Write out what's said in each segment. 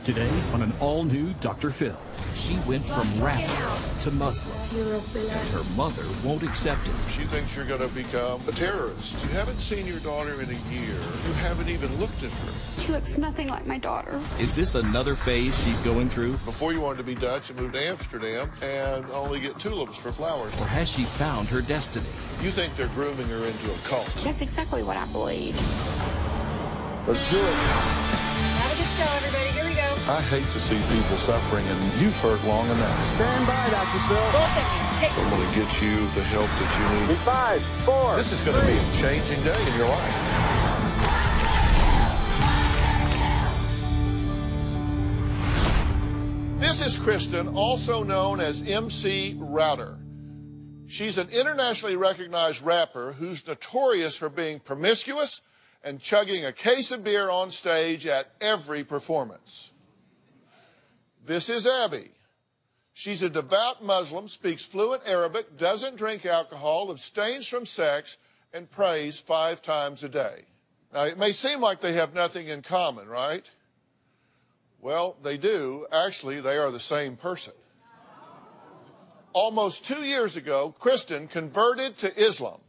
Today on an all-new Dr. Phil, she went from rapper to Muslim, and her mother won't accept it. She thinks you're going to become a terrorist. You haven't seen your daughter in a year. You haven't even looked at her. She looks nothing like my daughter. Is this another phase she's going through? Before you wanted to be Dutch and moved to Amsterdam and only get tulips for flowers. Or has she found her destiny? You think they're grooming her into a cult. That's exactly what I believe. Let's do it. Have a good show, everybody. Here we go. I hate to see people suffering, and you've hurt long enough. Stand by, Dr. Phil. I'm going to get you the help that you need. 5, 4. This is going to be a changing day in your life. This is Kristen, also known as MC Router. She's an internationally recognized rapper who's notorious for being promiscuous and chugging a case of beer on stage at every performance. This is Abby. She's a devout Muslim, speaks fluent Arabic, doesn't drink alcohol, abstains from sex, and prays 5 times a day. Now, it may seem like they have nothing in common, right? Well, they do. Actually, they are the same person. Almost 2 years ago, Kristen converted to Islam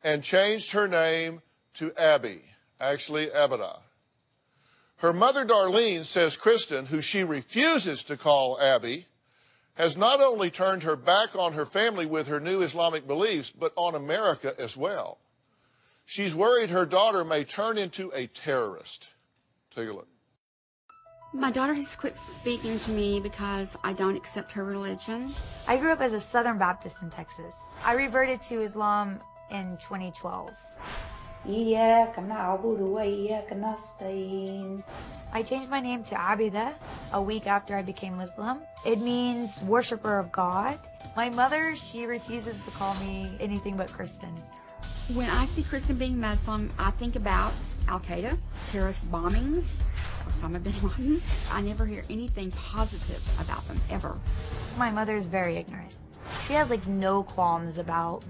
and changed her name to Abby, actually Abada. Her mother, Darlene, says Kristen, who she refuses to call Abby, has not only turned her back on her family with her new Islamic beliefs, but on America as well. She's worried her daughter may turn into a terrorist. Take a look. My daughter has quit speaking to me because I don't accept her religion. I grew up as a Southern Baptist in Texas. I reverted to Islam in 2012. I changed my name to Abida a week after I became Muslim. It means worshiper of God. My mother, she refuses to call me anything but Kristen. When I see Kristen being Muslim, I think about Al-Qaeda, terrorist bombings, Osama bin Laden. I never hear anything positive about them, ever. My mother is very ignorant. She has like no qualms about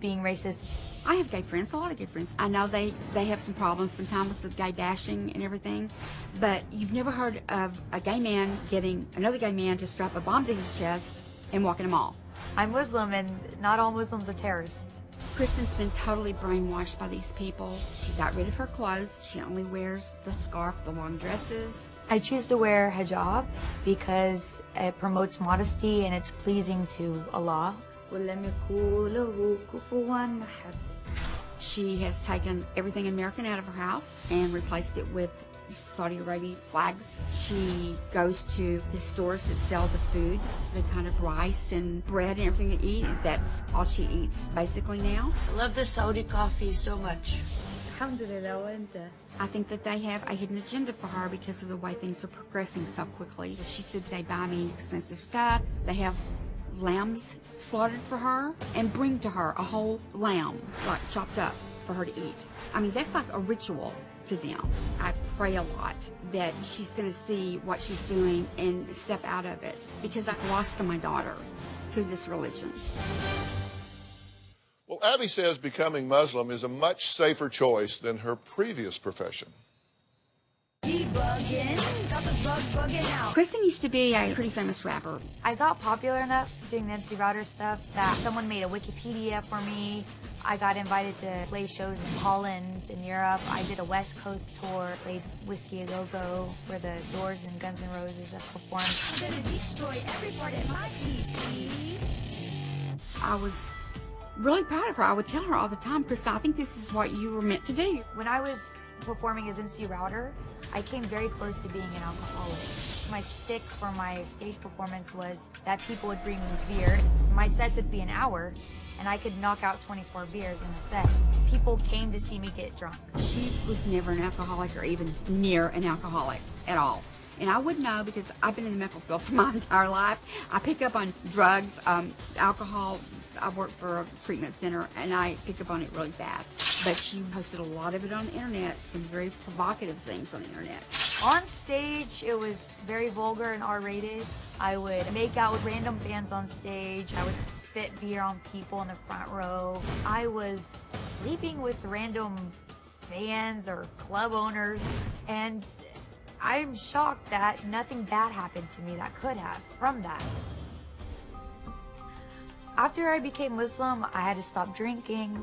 being racist. I have gay friends, a lot of gay friends. I know they have some problems sometimes with gay bashing and everything, but you've never heard of a gay man getting another gay man to strap a bomb to his chest and walk in a mall. I'm Muslim, and not all Muslims are terrorists. Kristen's been totally brainwashed by these people. She got rid of her clothes. She only wears the scarf, the long dresses. I choose to wear hijab because it promotes modesty and it's pleasing to Allah. She has taken everything American out of her house and replaced it with Saudi Arabian flags. She goes to the stores that sell the food, the kind of rice and bread and everything to eat. That's all she eats basically now. I love the Saudi coffee so much. I think that they have a hidden agenda for her because of the way things are progressing so quickly. She said they buy me expensive stuff. They have lambs slaughtered for her and bring to her a whole lamb, like chopped up, for her to eat. I mean, that's like a ritual to them. I pray a lot that she's going to see what she's doing and step out of it, because I've lost my daughter to this religion. Well, Abby says becoming Muslim is a much safer choice than her previous profession. Kristen used to be a pretty famous rapper. I got popular enough doing the MC Router stuff that someone made a Wikipedia for me. I got invited to play shows in Holland and Europe. I did a West Coast tour, played Whiskey A Go Go, where the Doors and Guns N' Roses have performed. I'm gonna destroy every part of my PC. I was really proud of her. I would tell her all the time, Kristen, I think this is what you were meant to do. When I was performing as MC Router, I came very close to being an alcoholic. My shtick for my stage performance was that people would bring me beer. My sets would be an hour, and I could knock out 24 beers in a set. People came to see me get drunk. She was never an alcoholic or even near an alcoholic at all. And I would know because I've been in the medical field for my entire life. I pick up on drugs, alcohol. I work for a treatment center, and I pick up on it really fast. But she posted a lot of it on the internet, some very provocative things on the internet. On stage, it was very vulgar and R-rated. I would make out with random fans on stage. I would spit beer on people in the front row. I was sleeping with random fans or club owners, and I'm shocked that nothing bad happened to me that could have from that. After I became Muslim, I had to stop drinking.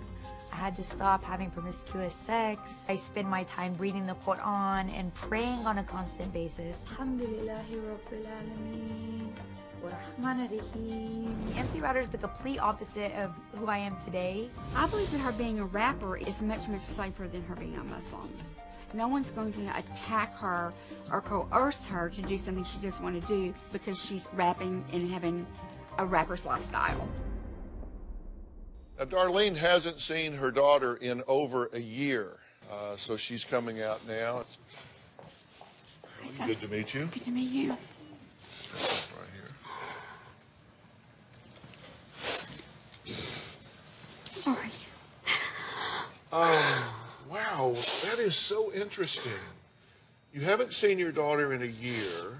I had to stop having promiscuous sex. I spend my time reading the Quran and praying on a constant basis. Alhamdulillahi Rabbil Alameen. MC Router is the complete opposite of who I am today. I believe that her being a rapper is much, much safer than her being a Muslim. No one's going to attack her or coerce her to do something she doesn't want to do because she's rapping and having a rapper's lifestyle. Now, Darlene hasn't seen her daughter in over a year, so she's coming out now. Good to meet you. Good to meet you. Right here. Sorry. Wow, that is so interesting. You haven't seen your daughter in a year,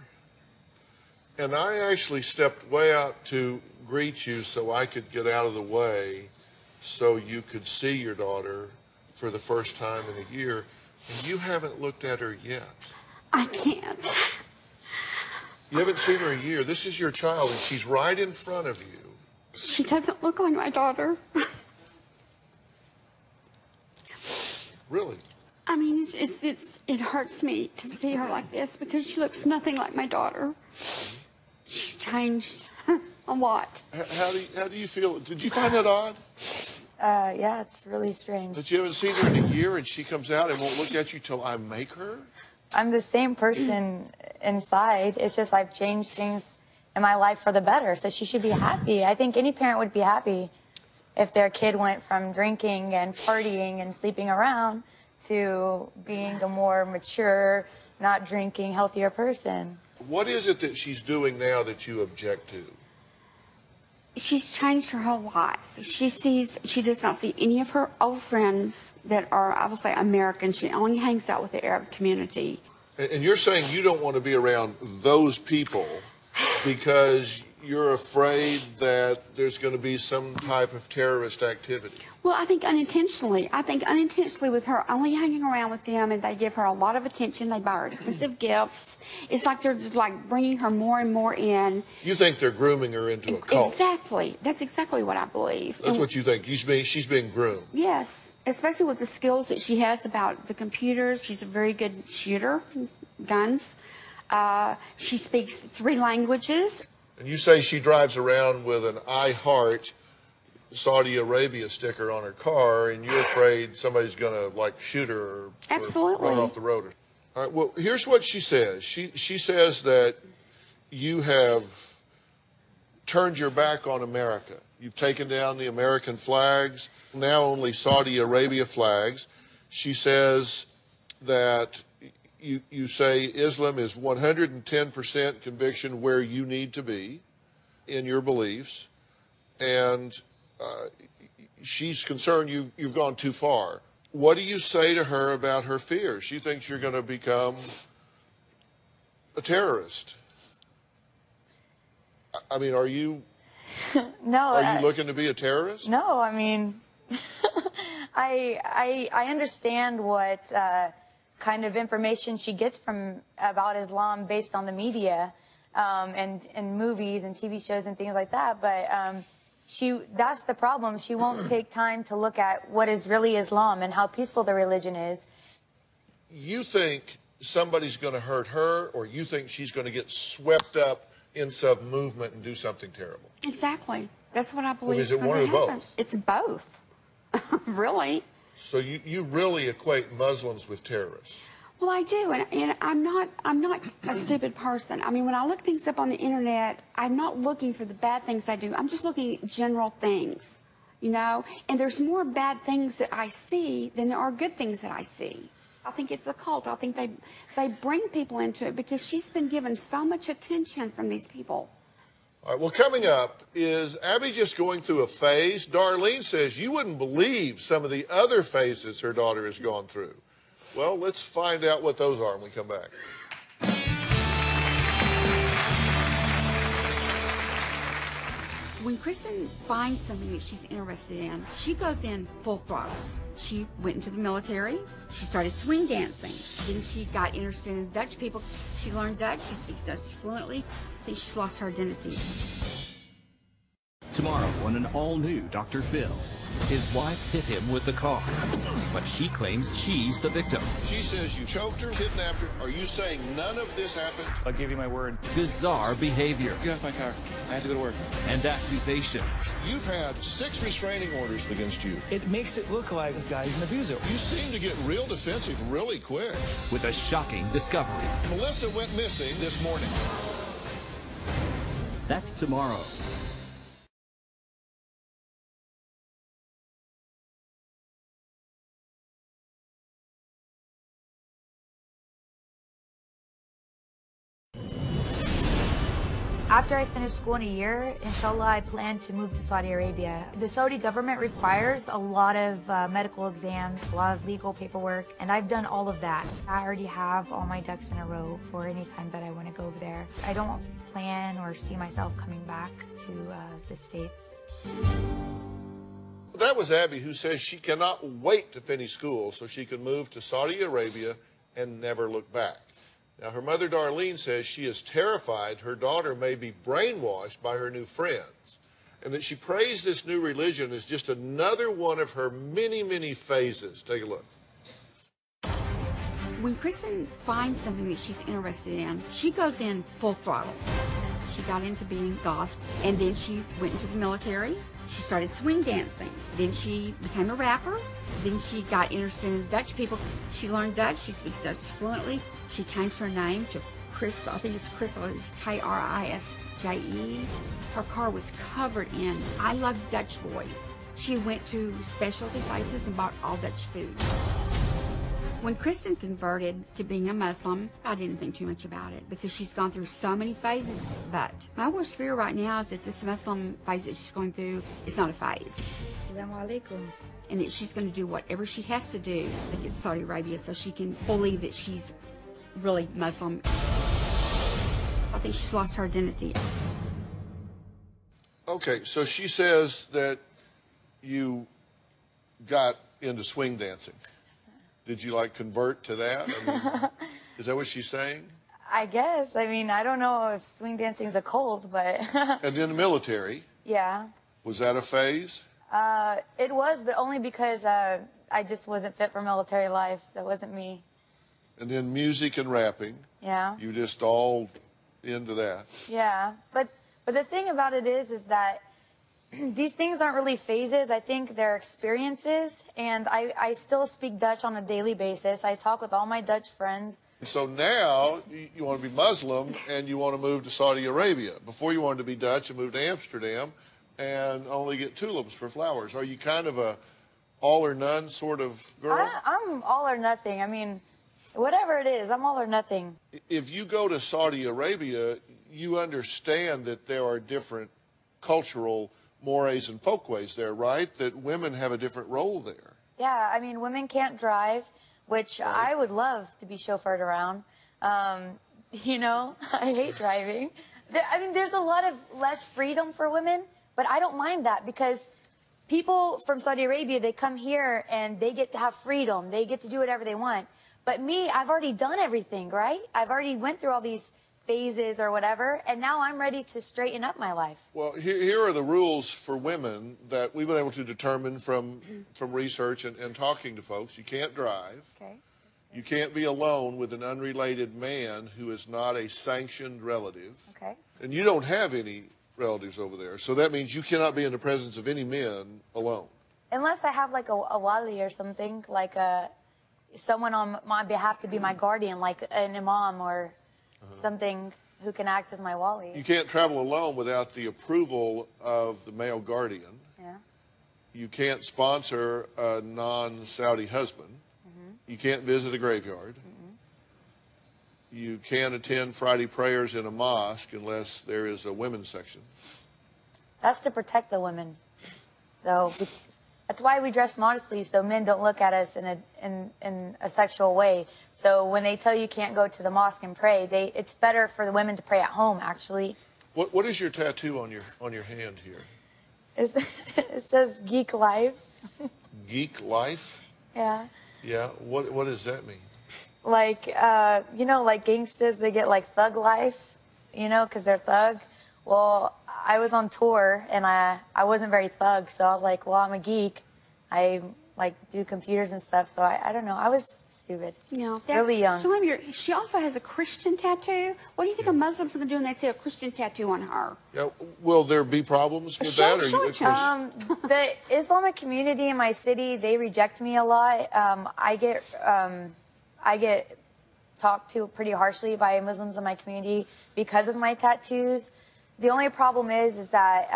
and I actually stepped way out to greet you so I could get out of the way so you could see your daughter for the first time in a year, and you haven't looked at her yet. I can't. You haven't seen her a year. This is your child, and she's right in front of you. She doesn't look like my daughter. Really? I mean, it hurts me to see her like this because she looks nothing like my daughter. She's changed a lot. How do you feel? Did you find that odd? Yeah, it's really strange. That you haven't seen her in a year and she comes out and won't look at you till I make her? I'm the same person inside. It's just I've changed things in my life for the better, so she should be happy. I think any parent would be happy if their kid went from drinking and partying and sleeping around to being a more mature, not drinking, healthier person. What is it that she's doing now that you object to? She's changed her whole life. She does not see any of her old friends that are, I will say, American. She only hangs out with the Arab community. And you're saying you don't want to be around those people because you're afraid that there's going to be some type of terrorist activity. Well, I think unintentionally. With her only hanging around with them, and they give her a lot of attention. They buy her expensive gifts. It's like they're just like bringing her more and more in. You think they're grooming her into a cult? Exactly. That's exactly what I believe. That's what you think. She's being groomed. Yes, especially with the skills that she has about the computers. She's a very good shooter, guns. She speaks 3 languages. And you say she drives around with an I Heart Saudi Arabia sticker on her car, and you're afraid somebody's going to, like, shoot her or Absolutely. run off the road. All right, well, here's what she says. She says that you have turned your back on America. You've taken down the American flags, now only Saudi Arabia flags. She says that you say Islam is 110% conviction where you need to be in your beliefs, and she's concerned you've gone too far. What do you say to her about her fears? She thinks you're going to become a terrorist. I mean, are you? No. Are you looking to be a terrorist? No, I mean, I understand what kind of information she gets about Islam based on the media and movies and TV shows and things like that. But that's the problem. She won't take time to look at what is really Islam and how peaceful the religion is. You think somebody's going to hurt her, or you think she's going to get swept up in some movement and do something terrible? Exactly. That's what I believe is is it going one to or happen. both? It's both. Really. So you really equate Muslims with terrorists? Well, I do, and I'm not a stupid person. I mean, when I look things up on the internet, I'm not looking for the bad things I do. I'm just looking at general things, you know. And there's more bad things that I see than there are good things that I see. I think it's a cult. I think they bring people into it because she's been given so much attention from these people. All right, well, coming up, is Abby just going through a phase? Darlene says you wouldn't believe some of the other phases her daughter has gone through. Well, let's find out what those are when we come back. When Kristen finds something that she's interested in, she goes in full throttle. she went into the military. She started swing dancing. Then she got interested in Dutch people. She learned Dutch. She speaks Dutch fluently. I think she's lost her identity. Tomorrow on an all-new Dr. Phil. His wife hit him with the car, but she claims she's the victim. She says you choked her, kidnapped her. Are you saying none of this happened? I'll give you my word. Bizarre behavior. Get off my car. I have to go to work. And accusations. You've had 6 restraining orders against you. It makes it look like this guy's an abuser. You seem to get real defensive really quick. With a shocking discovery. Melissa went missing this morning. That's tomorrow. After I finish school in a year, inshallah, I plan to move to Saudi Arabia. The Saudi government requires a lot of medical exams, a lot of legal paperwork, and I've done all of that. I already have all my ducks in a row for any time that I want to go over there. I don't plan or see myself coming back to the States. That was Abby, who says she cannot wait to finish school so she can move to Saudi Arabia and never look back. Now, her mother, Darlene, says she is terrified her daughter may be brainwashed by her new friends, and that she prays this new religion is just another one of her many, many phases. Take a look. When Kristen finds something that she's interested in, she goes in full throttle. She got into being goth, and then she went into the military. She started swing dancing. Then she became a rapper. Then she got interested in Dutch people. She learned Dutch. She speaks Dutch fluently. She changed her name to Crystal. I think it's Crystal. It's K-R-I-S-J-E. Her car was covered in I Love Dutch Boys. She went to specialty places and bought all Dutch food. When Kristen converted to being a Muslim, I didn't think too much about it because she's gone through so many phases. But my worst fear right now is that this Muslim phase that she's going through is not a phase. Assalamu alaikum. And that she's going to do whatever she has to do to get to Saudi Arabia so she can believe that she's really Muslim. I think she's lost her identity. Okay, so she says that you got into swing dancing. Did you, like, convert to that? I mean, is that what she's saying? I guess. I mean, I don't know if swing dancing is a cult, but... And in the military? Yeah. Was that a phase? It was, but only because I just wasn't fit for military life. That wasn't me. And then music and rapping? Yeah. You just all into that? Yeah. But the thing about it is that these things aren't really phases. I think they're experiences, and I still speak Dutch on a daily basis. I talk with all my Dutch friends. So now you want to be Muslim and you want to move to Saudi Arabia. Before you wanted to be Dutch and move to Amsterdam and only get tulips for flowers. Are you kind of a all or none sort of girl? I'm all or nothing. I mean, whatever it is, I'm all or nothing. If you go to Saudi Arabia, you understand that there are different cultural mores and folkways there, right? That women have a different role there. Yeah, I mean, women can't drive, which right. I would love to be chauffeured around. You know, I hate driving. I mean, there's a lot of less freedom for women, but I don't mind that because people from Saudi Arabia, they come here and they get to have freedom. They get to do whatever they want. But me, I've already done everything, right? I've already went through all these phases or whatever, and now I'm ready to straighten up my life. Well, here are the rules for women that we've been able to determine from research and talking to folks. You can't drive. Okay. You can't be alone with an unrelated man who is not a sanctioned relative. Okay. And you don't have any relatives over there, so that means you cannot be in the presence of any men alone. Unless I have like a wali or something, like someone on my behalf to be my guardian, like an imam or something who can act as my wali. You can't travel alone without the approval of the male guardian. Yeah. You can't sponsor a non-Saudi husband. You can't visit a graveyard. You can't attend Friday prayers in a mosque unless there is a women's section. That's to protect the women, though. That's why we dress modestly, so men don't look at us in a sexual way. So when they tell you can't go to the mosque and pray, it's better for the women to pray at home, actually. What is your tattoo on your hand here? It says Geek Life. Geek Life? Yeah. Yeah, what does that mean? Like, you know, like gangsters, they get like thug life, you know, because they're thug. Well, I was on tour, and I wasn't very thug, so I was like, well, I'm a geek. I, like, do computers and stuff, so I don't know. I was stupid. You know, really young. She also has a Christian tattoo. What do you think a Muslim's going to do when they see a Christian tattoo on her? Yeah, will there be problems with that? Show it to us. The Islamic community in my city, they reject me a lot. I get talked to pretty harshly by Muslims in my community because of my tattoos. The only problem is that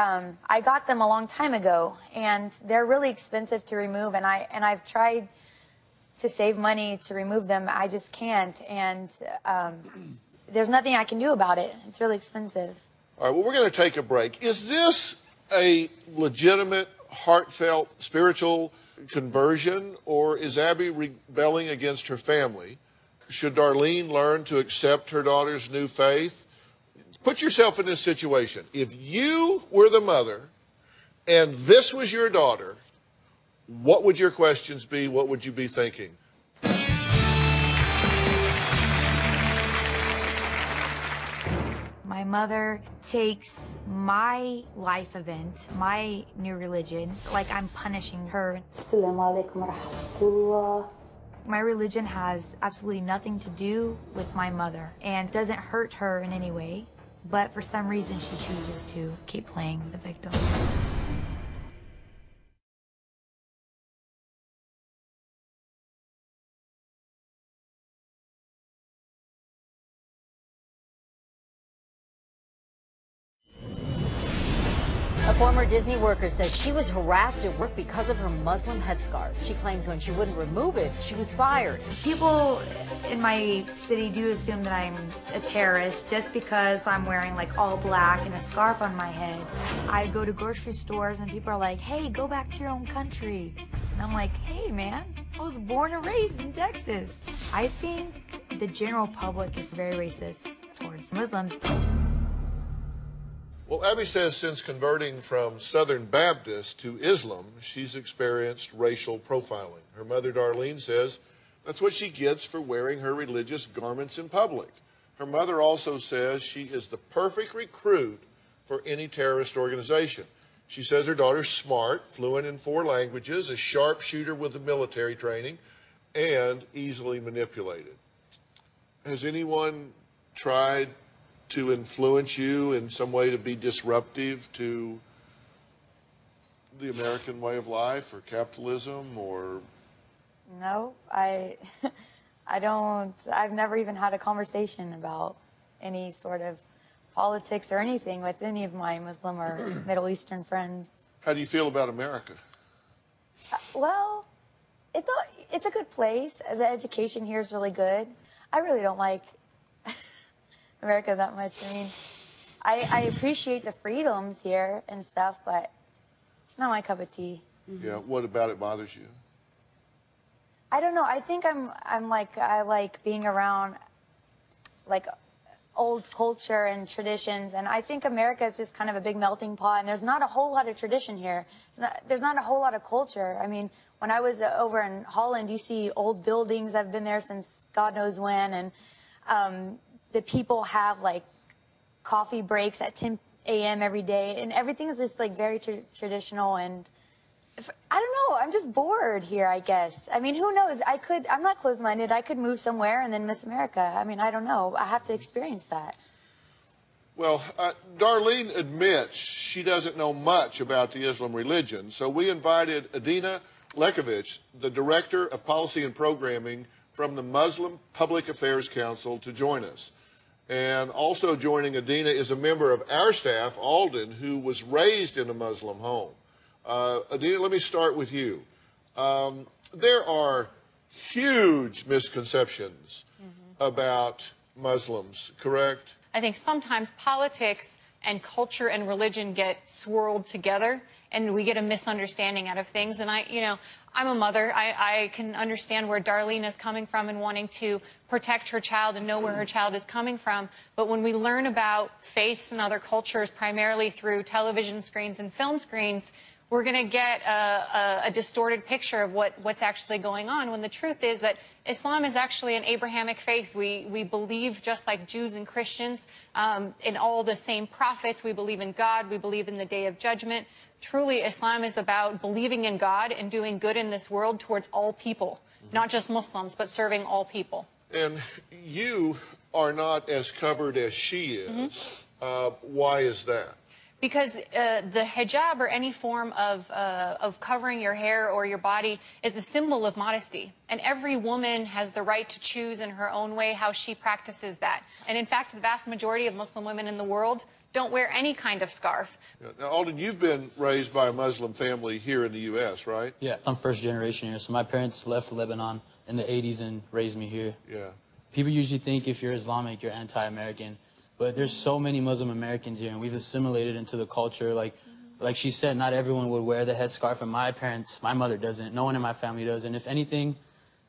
I got them a long time ago, and they're really expensive to remove. And I've tried to save money to remove them. I just can't, and there's nothing I can do about it. It's really expensive. All right, well, we're going to take a break. Is this a legitimate, heartfelt, spiritual conversion, or is Abby rebelling against her family? Should Darlene learn to accept her daughter's new faith? Put yourself in this situation. If you were the mother and this was your daughter, what would your questions be? What would you be thinking? My mother takes my life event, my new religion, like I'm punishing her. Assalamu alaikum warahmatullah. My religion has absolutely nothing to do with my mother and doesn't hurt her in any way, but for some reason she chooses to keep playing the victim. A former Disney worker says she was harassed at work because of her Muslim headscarf. She claims when she wouldn't remove it, she was fired. People in my city do assume that I'm a terrorist just because I'm wearing like all black and a scarf on my head. I go to grocery stores and people are like, hey, go back to your own country. And I'm like, hey man, I was born and raised in Texas. I think the general public is very racist towards Muslims. Well, Abby says since converting from Southern Baptist to Islam, she's experienced racial profiling. Her mother, Darlene, says that's what she gets for wearing her religious garments in public. Her mother also says she is the perfect recruit for any terrorist organization. She says her daughter's smart, fluent in 4 languages, a sharpshooter with the military training, and easily manipulated. Has anyone tried to influence you in some way to be disruptive to the American way of life or capitalism or? No, I don't, I've never even had a conversation about any sort of politics or anything with any of my Muslim or Middle Eastern friends. How do you feel about America? Well, it's a good place. The education here is really good. I really don't like America that much. I mean, I appreciate the freedoms here and stuff, but it's not my cup of tea. Yeah, what about it bothers you? I don't know. I think I like being around like old culture and traditions, and I think America is just kind of a big melting pot, and there's not a whole lot of tradition here. There's not a whole lot of culture. I mean, when I was over in Holland, you see old buildings. I've been there since God knows when, and the people have like coffee breaks at 10 a.m. every day, and everything is just like very traditional. And I don't know, I'm just bored here, I guess. I mean, who knows? I'm not closed-minded. I could move somewhere and then miss America. I mean, I don't know. I have to experience that. Well, Darlene admits she doesn't know much about the Islam religion, so we invited Adina Lekovich, the Director of Policy and Programming from the Muslim Public Affairs Council, to join us. And also joining Adina is a member of our staff, Alden, who was raised in a Muslim home. Adina, let me start with you. There are huge misconceptions about Muslims, correct? I think sometimes politics and culture and religion get swirled together, and we get a misunderstanding out of things. And I'm a mother. I can understand where Darlene is coming from and wanting to protect her child and know where her child is coming from. But when we learn about faiths and other cultures, primarily through television screens and film screens, we're going to get a distorted picture of what's actually going on, when the truth is that Islam is actually an Abrahamic faith. We believe, just like Jews and Christians, in all the same prophets. We believe in God. We believe in the Day of Judgment. Truly, Islam is about believing in God and doing good in this world towards all people, not just Muslims, but serving all people. And you are not as covered as she is. Why is that? Because the hijab, or any form of covering your hair or your body, is a symbol of modesty. And every woman has the right to choose in her own way how she practices that. And in fact, the vast majority of Muslim women in the world don't wear any kind of scarf. Now, Alden, you've been raised by a Muslim family here in the U.S., right? Yeah, I'm first generation here. So my parents left Lebanon in the 80s and raised me here. Yeah. People usually think if you're Islamic, you're anti-American. But there's so many Muslim Americans here, and we've assimilated into the culture. Like she said, not everyone would wear the headscarf, and my mother doesn't. No one in my family does. And if anything,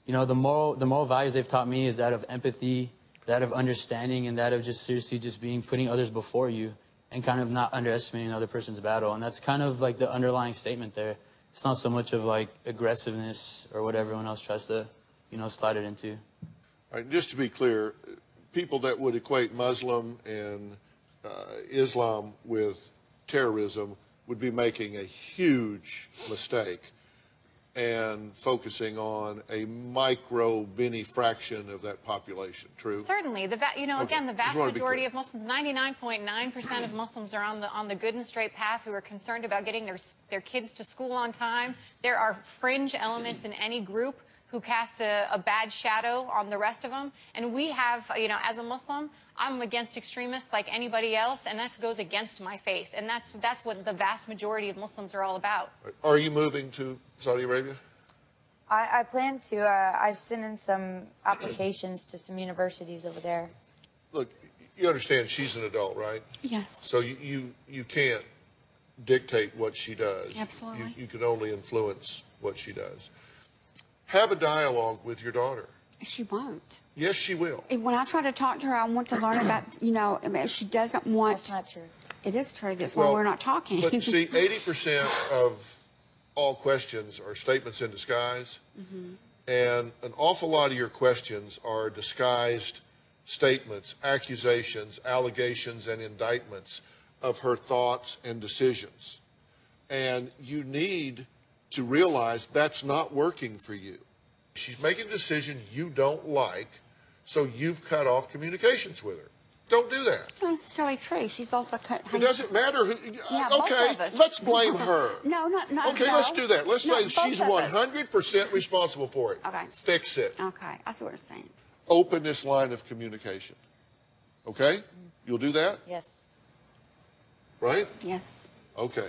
you know, the moral values they've taught me is that of empathy, that of understanding, and that of just seriously just putting others before you and kind of not underestimating another person's battle. And that's kind of like the underlying statement there. It's not so much of like aggressiveness or what everyone else tries to, you know, slide it into. All right, just to be clear, people that would equate Muslim and Islam with terrorism would be making a huge mistake and focusing on a mini fraction of that population. True? Certainly. Again, the vast majority of Muslims, 99.9% of Muslims are on the good and straight path, who are concerned about getting their kids to school on time. There are fringe elements in any group who cast a bad shadow on the rest of them. And we have, you know, as a Muslim, I'm against extremists like anybody else, and that goes against my faith. And that's what the vast majority of Muslims are all about. Are you moving to Saudi Arabia? I plan to. I've sent in some applications to some universities over there. Look, you understand she's an adult, right? Yes. So you can't dictate what she does. Absolutely. You can only influence what she does. Have a dialogue with your daughter. She won't. Yes, she will. When I try to talk to her, I want to learn about, you know, I mean, she doesn't want... That's not true. It is true. That's why we're not talking. But see, 80% of all questions are statements in disguise. And an awful lot of your questions are disguised statements, accusations, allegations, and indictments of her thoughts and decisions. And you need to realize that's not working for you. She's making a decision you don't like, so you've cut off communications with her. Don't do that. That's necessarily true. She's also cut... It doesn't matter who... Yeah, okay, both of us. let's blame her. No. Okay, let's do that. Let's say she's 100% responsible for it. Okay. Fix it. Okay, I see what you're saying. Open this line of communication. Okay? You'll do that? Yes. Right? Yes. Okay.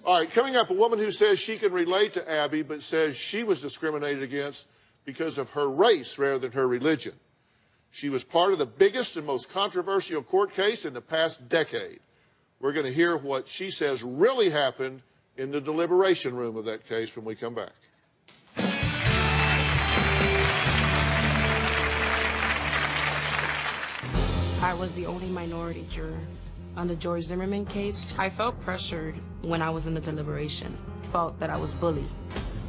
All right, coming up, a woman who says she can relate to Abby, but says she was discriminated against because of her race rather than her religion. She was part of the biggest and most controversial court case in the past decade. We're going to hear what she says really happened in the deliberation room of that case when we come back. I was the only minority juror. On the George Zimmerman case, I felt pressured when I was in the deliberation. Felt that I was bullied.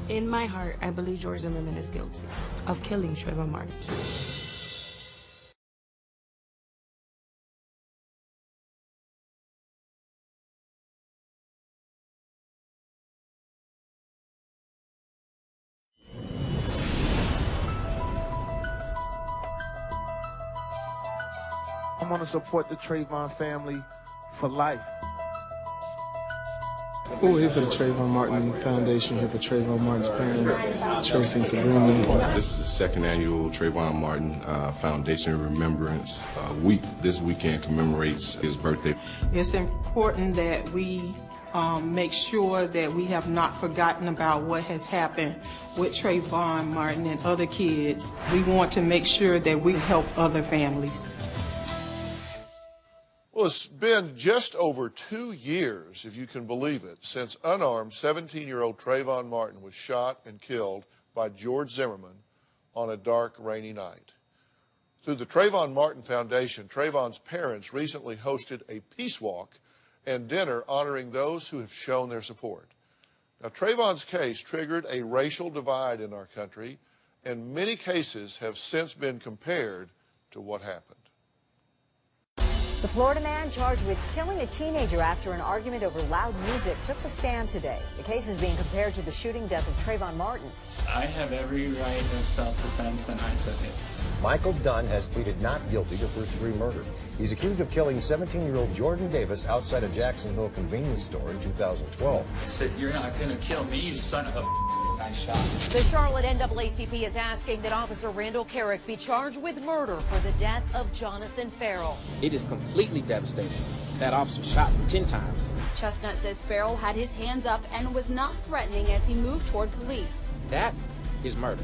In my heart, I believe George Zimmerman is guilty of killing Trayvon Martin. I'm going to support the Trayvon family for life. We're here for the Trayvon Martin Foundation, here for Trayvon Martin's parents, Tracy and Sabrina. This is the second annual Trayvon Martin Foundation Remembrance Week. This weekend commemorates his birthday. It's important that we make sure that we have not forgotten about what has happened with Trayvon Martin and other kids. We want to make sure that we help other families. Well, it's been just over 2 years, if you can believe it, since unarmed 17-year-old Trayvon Martin was shot and killed by George Zimmerman on a dark, rainy night. Through the Trayvon Martin Foundation, Trayvon's parents recently hosted a peace walk and dinner honoring those who have shown their support. Now, Trayvon's case triggered a racial divide in our country, and many cases have since been compared to what happened. The Florida man charged with killing a teenager after an argument over loud music took the stand today. The case is being compared to the shooting death of Trayvon Martin. I have every right of self-defense, and I took it. Michael Dunn has pleaded not guilty to first-degree murder. He's accused of killing 17-year-old Jordan Davis outside a Jacksonville convenience store in 2012. Said, you're not going to kill me, you son of a... I shot. The Charlotte NAACP is asking that Officer Randall Carrick be charged with murder for the death of Jonathan Farrell. It is completely devastating. That officer shot him 10 times. Chestnut says Farrell had his hands up and was not threatening as he moved toward police. That is murder.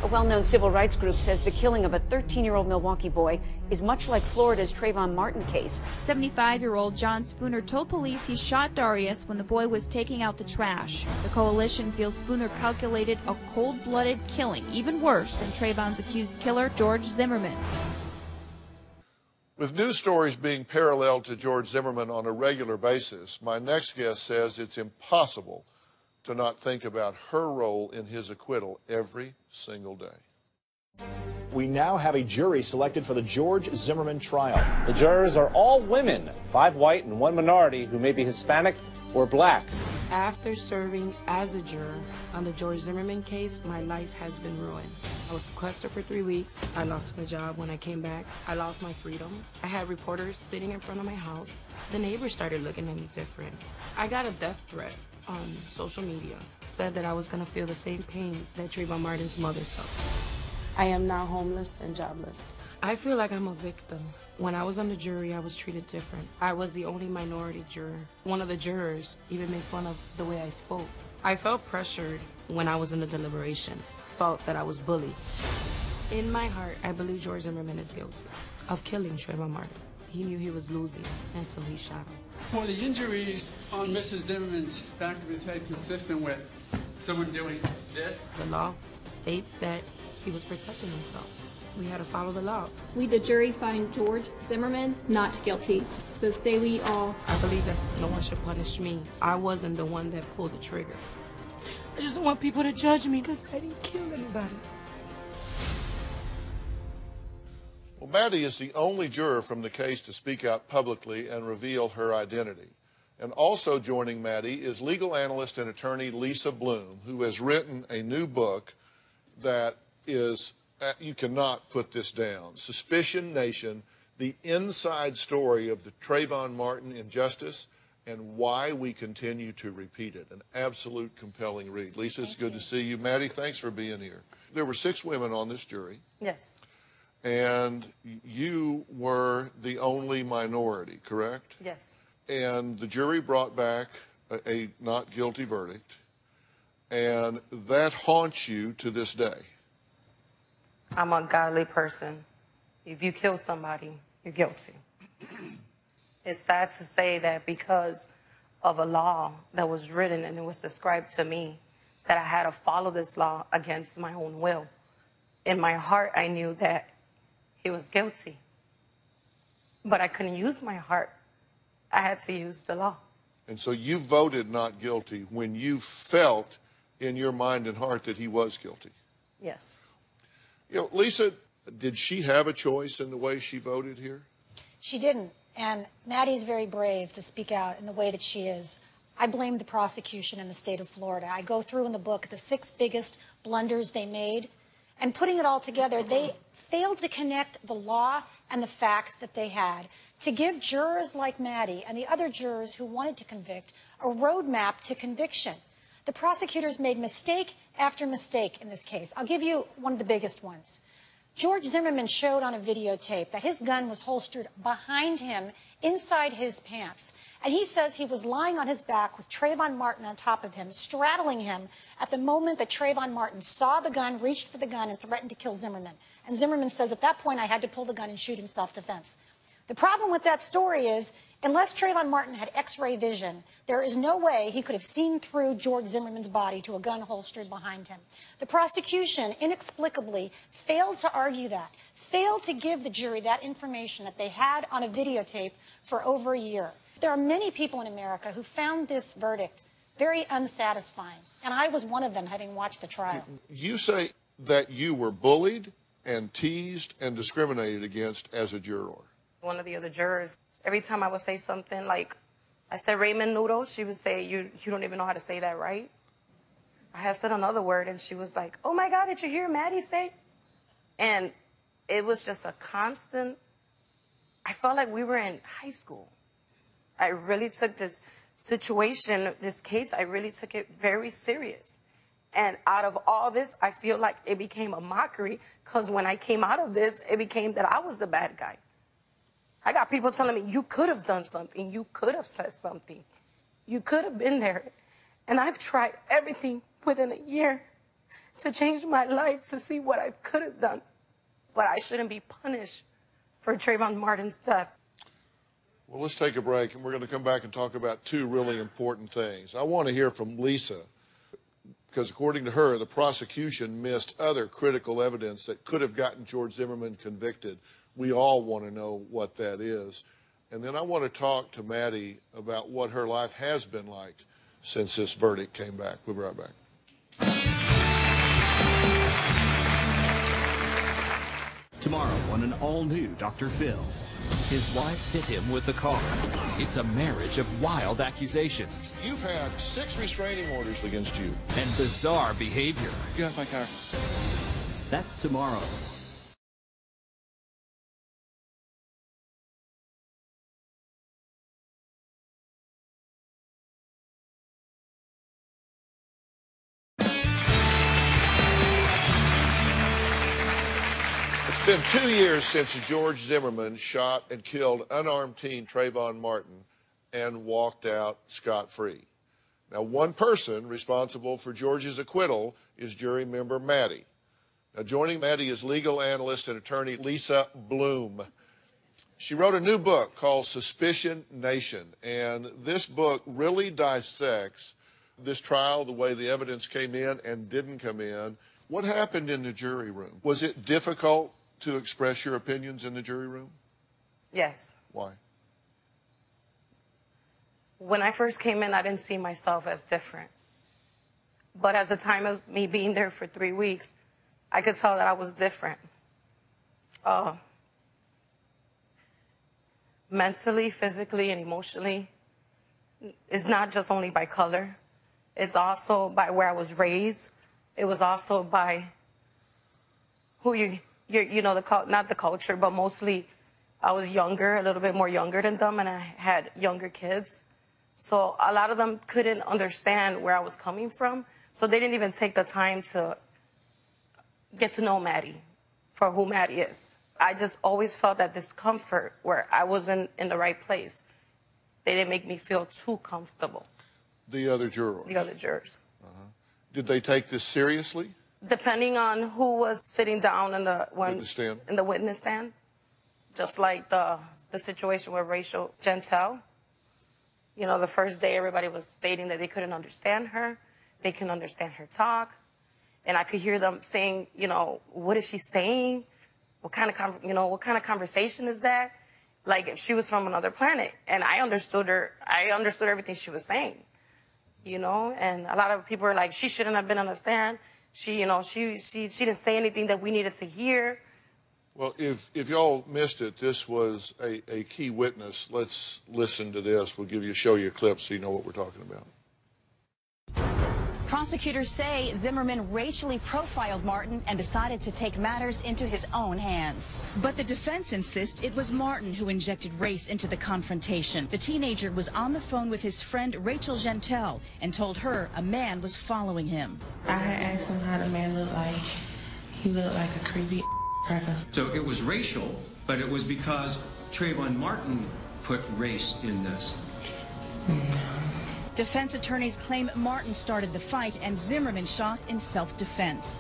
A well-known civil rights group says the killing of a 13-year-old Milwaukee boy is much like Florida's Trayvon Martin case. 75-year-old John Spooner told police he shot Darius when the boy was taking out the trash. The coalition feels Spooner calculated a cold-blooded killing, even worse than Trayvon's accused killer, George Zimmerman. With news stories being paralleled to George Zimmerman on a regular basis, my next guest says it's impossible to not think about her role in his acquittal every single day. We now have a jury selected for the George Zimmerman trial. The jurors are all women, 5 white and 1 minority who may be Hispanic or black. After serving as a juror on the George Zimmerman case, my life has been ruined. I was sequestered for 3 weeks. I lost my job when I came back. I lost my freedom. I had reporters sitting in front of my house. The neighbors started looking at me different. I got a death threat on social media. Said that I was going to feel the same pain that Trayvon Martin's mother felt. I am now homeless and jobless. I feel like I'm a victim. When I was on the jury, I was treated different. I was the only minority juror. One of the jurors even made fun of the way I spoke. I felt pressured when I was in the deliberation. Felt that I was bullied. In my heart, I believe George Zimmerman is guilty of killing Trayvon Martin. He knew he was losing, and so he shot him. Were the injuries on Mr. Zimmerman's back of his head consistent with someone doing this? The law states that he was protecting himself. We had to follow the law. We, the jury, find George Zimmerman not guilty. So say we all. I believe that no one should punish me. I wasn't the one that pulled the trigger. I just don't want people to judge me because I didn't kill anybody. Well, Maddie is the only juror from the case to speak out publicly and reveal her identity. And also joining Maddie is legal analyst and attorney Lisa Bloom, who has written a new book that is, you cannot put this down, Suspicion Nation, the inside story of the Trayvon Martin injustice and why we continue to repeat it. An absolute compelling read. Lisa, it's good to see you. Maddie, thanks for being here. There were 6 women on this jury. Yes. And you were the only minority, correct? Yes. And the jury brought back a not guilty verdict, and that haunts you to this day. I'm a godly person. If you kill somebody, you're guilty. It's sad to say that because of a law that was written and it was described to me, that I had to follow this law against my own will. In my heart, I knew that he was guilty. But I couldn't use my heart. I had to use the law. And so you voted not guilty when you felt in your mind and heart that he was guilty. Yes. You know, Lisa, did she have a choice in the way she voted here? She didn't. And Maddie's very brave to speak out in the way that she is. I blame the prosecution in the state of Florida. I go through in the book the 6 biggest blunders they made. And putting it all together, they failed to connect the law and the facts that they had to give jurors like Maddie and the other jurors who wanted to convict a roadmap to conviction. The prosecutors made mistake after mistake in this case. I'll give you one of the biggest ones. George Zimmerman showed on a videotape that his gun was holstered behind him inside his pants. And he says he was lying on his back with Trayvon Martin on top of him, straddling him at the moment that Trayvon Martin saw the gun, reached for the gun, and threatened to kill Zimmerman. And Zimmerman says, at that point, I had to pull the gun and shoot in self-defense. The problem with that story is, unless Trayvon Martin had X-ray vision, there is no way he could have seen through George Zimmerman's body to a gun holstered behind him. The prosecution inexplicably failed to argue that, failed to give the jury that information that they had on a videotape for over a year. There are many people in America who found this verdict very unsatisfying. And I was one of them, having watched the trial. You say that you were bullied and teased and discriminated against as a juror. One of the other jurors, every time I would say something like, I said ramen noodle, she would say, you don't even know how to say that right. I had said another word, and she was like, oh my God, did you hear Maddie say? And it was just a constant, I felt like we were in high school. I really took this situation, this case, I really took it very serious. And out of all this, I feel like it became a mockery, because when I came out of this, it became that I was the bad guy. I got people telling me, you could have done something, you could have said something, you could have been there. And I've tried everything within a year to change my life, to see what I could have done. But I shouldn't be punished for Trayvon Martin's death. Well, let's take a break, and we're going to come back and talk about two really important things. I want to hear from Lisa, because according to her, the prosecution missed other critical evidence that could have gotten George Zimmerman convicted. We all want to know what that is. And then I want to talk to Maddie about what her life has been like since this verdict came back. We'll be right back. Tomorrow on an all-new Dr. Phil. His wife hit him with the car. It's a marriage of wild accusations. You've had 6 restraining orders against you. And bizarre behavior. Get off my car. That's tomorrow. It's been 2 years since George Zimmerman shot and killed unarmed teen Trayvon Martin and walked out scot-free. Now, one person responsible for George's acquittal is jury member Maddie. Now, joining Maddie is legal analyst and attorney Lisa Bloom. She wrote a new book called Suspicion Nation, and this book really dissects this trial, the way the evidence came in and didn't come in. What happened in the jury room? Was it difficult to express your opinions in the jury room? Yes. Why? When I first came in, I didn't see myself as different. But as the time of me being there for 3 weeks, I could tell that I was different. Mentally, physically, and emotionally. It's not just only by color. It's also by where I was raised. It was also by who you know, not the culture, but mostly I was younger, a little bit more younger than them, and I had younger kids. So a lot of them couldn't understand where I was coming from, so they didn't even take the time to get to know Maddie for who Maddie is. I just always felt that discomfort where I wasn't in the right place. They didn't make me feel too comfortable. The other jurors? The other jurors. Did they take this seriously? Depending on who was sitting down in the witness stand, just like the situation with Rachel Gentel. You know, the first day everybody was stating that they couldn't understand her, they couldn't understand her talk, and I could hear them saying, you know, what is she saying? What kind of conversation is that? Like if she was from another planet, and I understood her. I understood everything she was saying. You know, and a lot of people are like, she shouldn't have been on the stand. She didn't say anything that we needed to hear. Well, if y'all missed it, this was a key witness. Let's listen to this. We'll show you a clip so you know what we're talking about. Prosecutors say Zimmerman racially profiled Martin and decided to take matters into his own hands. But the defense insists it was Martin who injected race into the confrontation. The teenager was on the phone with his friend Rachel Gentel and told her a man was following him. I had asked him how the man looked like. He looked like a creepy cracker. So it was racial, but it was because Trayvon Martin put race in this. Defense attorneys claim Martin started the fight and Zimmerman shot in self-defense.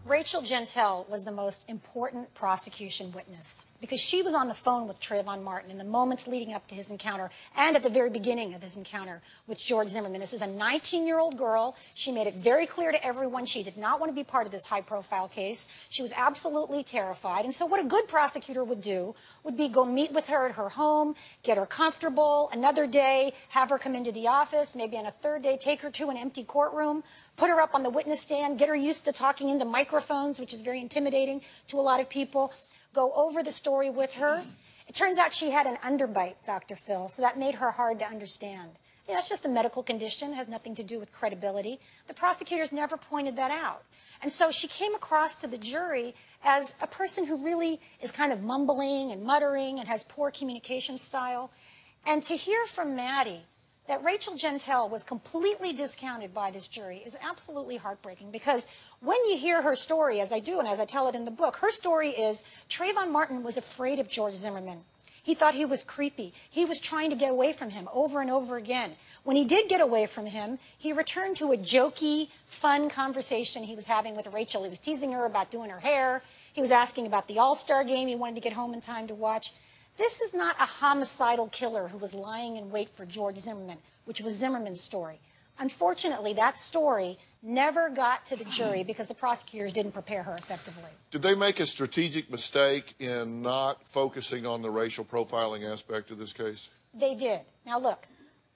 Rachel Gentel was the most important prosecution witness. because she was on the phone with Trayvon Martin in the moments leading up to his encounter and at the very beginning of his encounter with George Zimmerman. This is a 19-year-old girl. She made it very clear to everyone she did not want to be part of this high-profile case. She was absolutely terrified. And so what a good prosecutor would do would be go meet with her at her home, get her comfortable, another day have her come into the office, maybe on a third day take her to an empty courtroom, put her up on the witness stand, get her used to talking into microphones, which is very intimidating to a lot of people, go over the story with her. It turns out she had an underbite, Dr. Phil, so that made her hard to understand. Yeah, that's just a medical condition. It has nothing to do with credibility. The prosecutors never pointed that out. And so she came across to the jury as a person who really is kind of mumbling and muttering and has poor communication style. And to hear from Maddie that Rachel Gentile was completely discounted by this jury is absolutely heartbreaking, because when you hear her story, as I do and as I tell it in the book, her story is Trayvon Martin was afraid of George Zimmerman. He thought he was creepy. He was trying to get away from him over and over again. When he did get away from him, he returned to a jokey, fun conversation he was having with Rachel. He was teasing her about doing her hair. He was asking about the All-Star game he wanted to get home in time to watch. This is not a homicidal killer who was lying in wait for George Zimmerman, which was Zimmerman's story. Unfortunately, that story never got to the jury because the prosecutors didn't prepare her effectively. Did they make a strategic mistake in not focusing on the racial profiling aspect of this case? They did. Now look,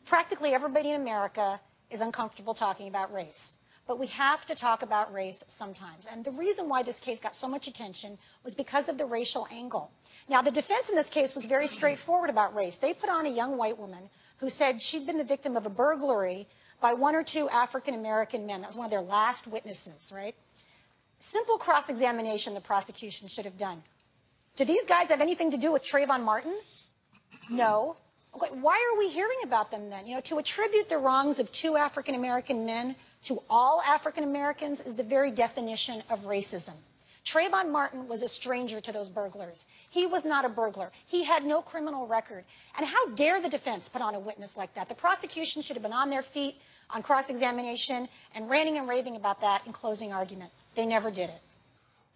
practically everybody in America is uncomfortable talking about race. But we have to talk about race sometimes. And the reason why this case got so much attention was because of the racial angle. Now, the defense in this case was very straightforward about race. They put on a young white woman who said she'd been the victim of a burglary by one or two African-American men. That was one of their last witnesses, right? Simple cross-examination the prosecution should have done. Do these guys have anything to do with Trayvon Martin? No. Okay, why are we hearing about them then? You know, to attribute the wrongs of two African-American men to all African-Americans is the very definition of racism. Trayvon Martin was a stranger to those burglars. He was not a burglar. He had no criminal record. And how dare the defense put on a witness like that? The prosecution should have been on their feet on cross-examination and ranting and raving about that in closing argument. They never did it.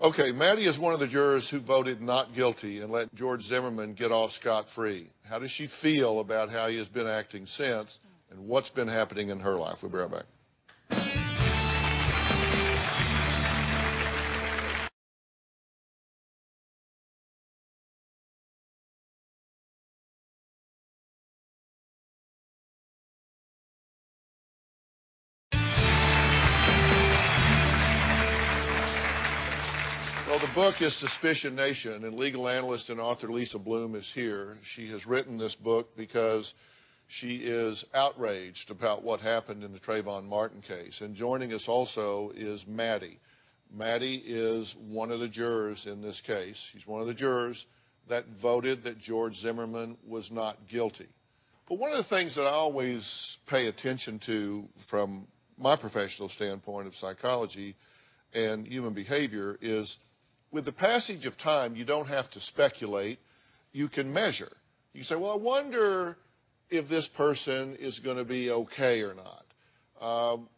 Okay, Maddie is one of the jurors who voted not guilty and let George Zimmerman get off scot-free. How does she feel about how he has been acting since and what's been happening in her life? We'll be right back. Well, the book is Suspicion Nation, and legal analyst and author Lisa Bloom is here. She has written this book because she is outraged about what happened in the Trayvon Martin case. And joining us also is Maddie. Maddie is one of the jurors in this case. She's one of the jurors that voted that George Zimmerman was not guilty. But one of the things that I always pay attention to from my professional standpoint of psychology and human behavior is, with the passage of time, you don't have to speculate. You can measure. You can say, well, I wonder if this person is going to be okay or not.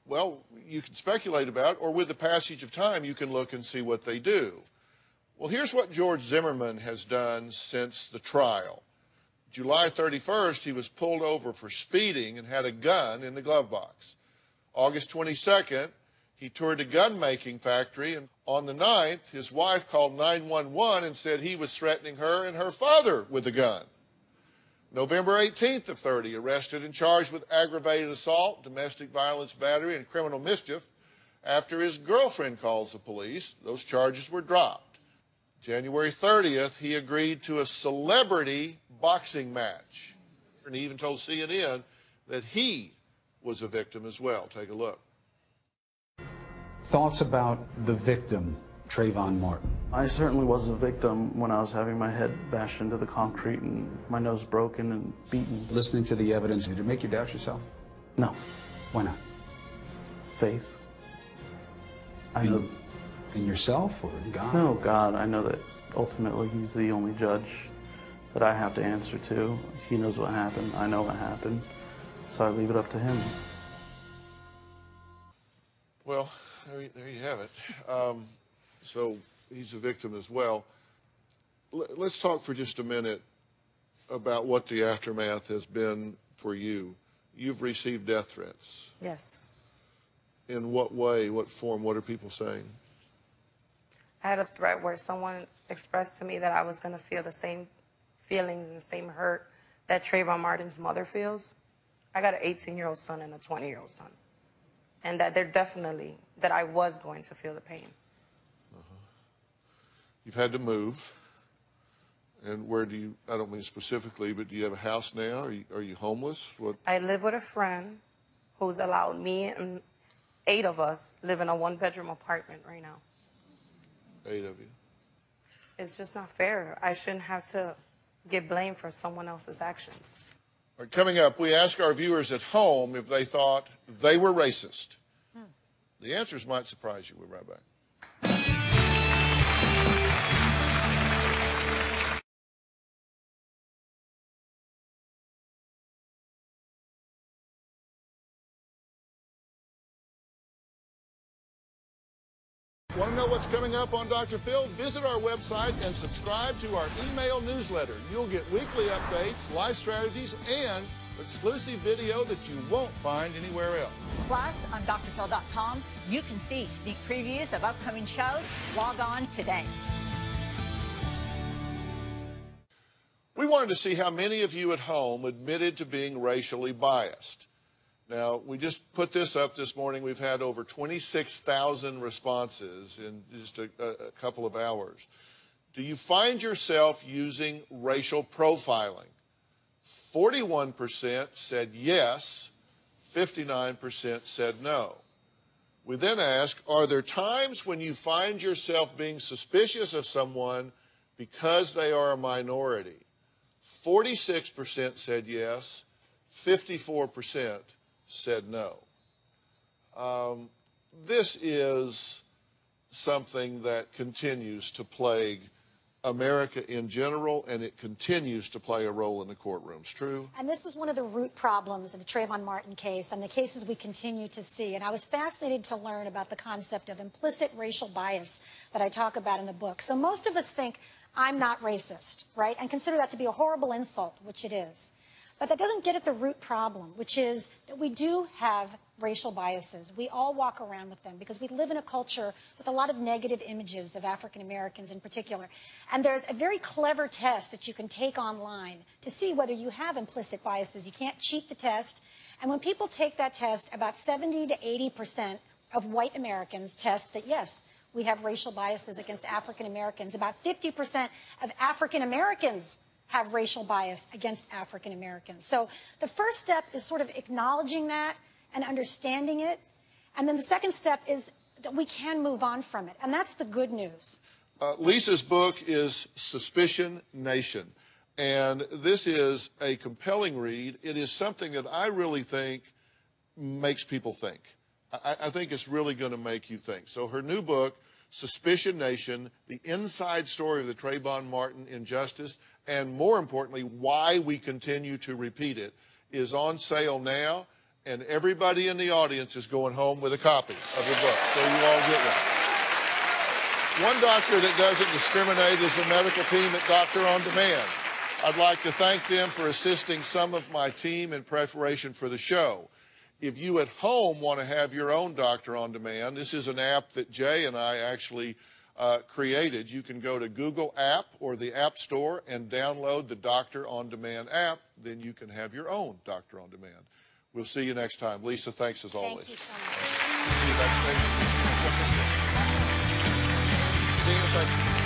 Well, you can speculate about it, or with the passage of time, you can look and see what they do. Well, here's what George Zimmerman has done since the trial. July 31st, he was pulled over for speeding and had a gun in the glove box. August 22nd, he toured a gun-making factory, and on the 9th, his wife called 911 and said he was threatening her and her father with a gun. November 18th of 30, arrested and charged with aggravated assault, domestic violence, battery, and criminal mischief. After his girlfriend calls the police, those charges were dropped. January 30th, he agreed to a celebrity boxing match. And he even told CNN that he was a victim as well. Take a look. Thoughts about the victim, Trayvon Martin? I certainly was a victim when I was having my head bashed into the concrete and my nose broken and beaten. Listening to the evidence, did it make you doubt yourself? No. Why not? Faith. In yourself or in God? No, God. I know that ultimately He's the only judge that I have to answer to. He knows what happened. I know what happened. So I leave it up to Him. Well, there you have it. So he's a victim as well. let's talk for just a minute about what the aftermath has been for you. You've received death threats. Yes. In what way, what form, what are people saying? I had a threat where someone expressed to me that I was going to feel the same feelings and the same hurt that Trayvon Martin's mother feels. I got an 18-year-old son and a 20-year-old son. And that that I was going to feel the pain. You've had to move. And where do you, I don't mean specifically, but do you have a house now? Are you homeless? What? I live with a friend who's allowed me and 8 of us live in a 1-bedroom apartment right now. 8 of you. It's just not fair. I shouldn't have to get blamed for someone else's actions. All right, coming up, we ask our viewers at home if they thought they were racist. The answers might surprise you. We'll be right back. Want to know what's coming up on Dr. Phil? Visit our website and subscribe to our email newsletter. You'll get weekly updates, life strategies, and exclusive video that you won't find anywhere else. Plus, on drphil.com, you can see sneak previews of upcoming shows. Log on today. We wanted to see how many of you at home admitted to being racially biased. Now, we just put this up this morning. We've had over 26,000 responses in just a couple of hours. Do you find yourself using racial profiling? 41% said yes, 59% said no. We then ask, are there times when you find yourself being suspicious of someone because they are a minority? 46% said yes, 54% said no. This is something that continues to plague America in general, and it continues to play a role in the courtrooms. True? And this is one of the root problems in the Trayvon Martin case and the cases we continue to see. And I was fascinated to learn about the concept of implicit racial bias that I talk about in the book. So most of us think, I'm not racist, right? And consider that to be a horrible insult, which it is. But that doesn't get at the root problem, which is that we do have racial biases. We all walk around with them because we live in a culture with a lot of negative images of African Americans in particular. And there's a very clever test that you can take online to see whether you have implicit biases. You can't cheat the test. And when people take that test, about 70 to 80% of white Americans test that, yes, we have racial biases against African Americans. About 50% of African Americans have racial bias against African Americans. So the first step is sort of acknowledging that and understanding it. And then the second step is that we can move on from it. And that's the good news. Lisa's book is Suspicion Nation. And this is a compelling read. It is something that I really think makes people think. I think it's really going to make you think. So her new book, Suspicion Nation, the inside story of the Trayvon Martin injustice, and more importantly, why we continue to repeat it, is on sale now, and everybody in the audience is going home with a copy of the book, so you all get one. One doctor that doesn't discriminate is the medical team at Doctor on Demand. I'd like to thank them for assisting some of my team in preparation for the show. If you at home want to have your own Doctor on Demand, this is an app that Jay and I actually created. You can go to Google App or the App Store and download the Doctor on Demand app. Then you can have your own Doctor on Demand. We'll see you next time. Lisa, thanks as always. Thank you so much. See you backstage. Dina, thank you.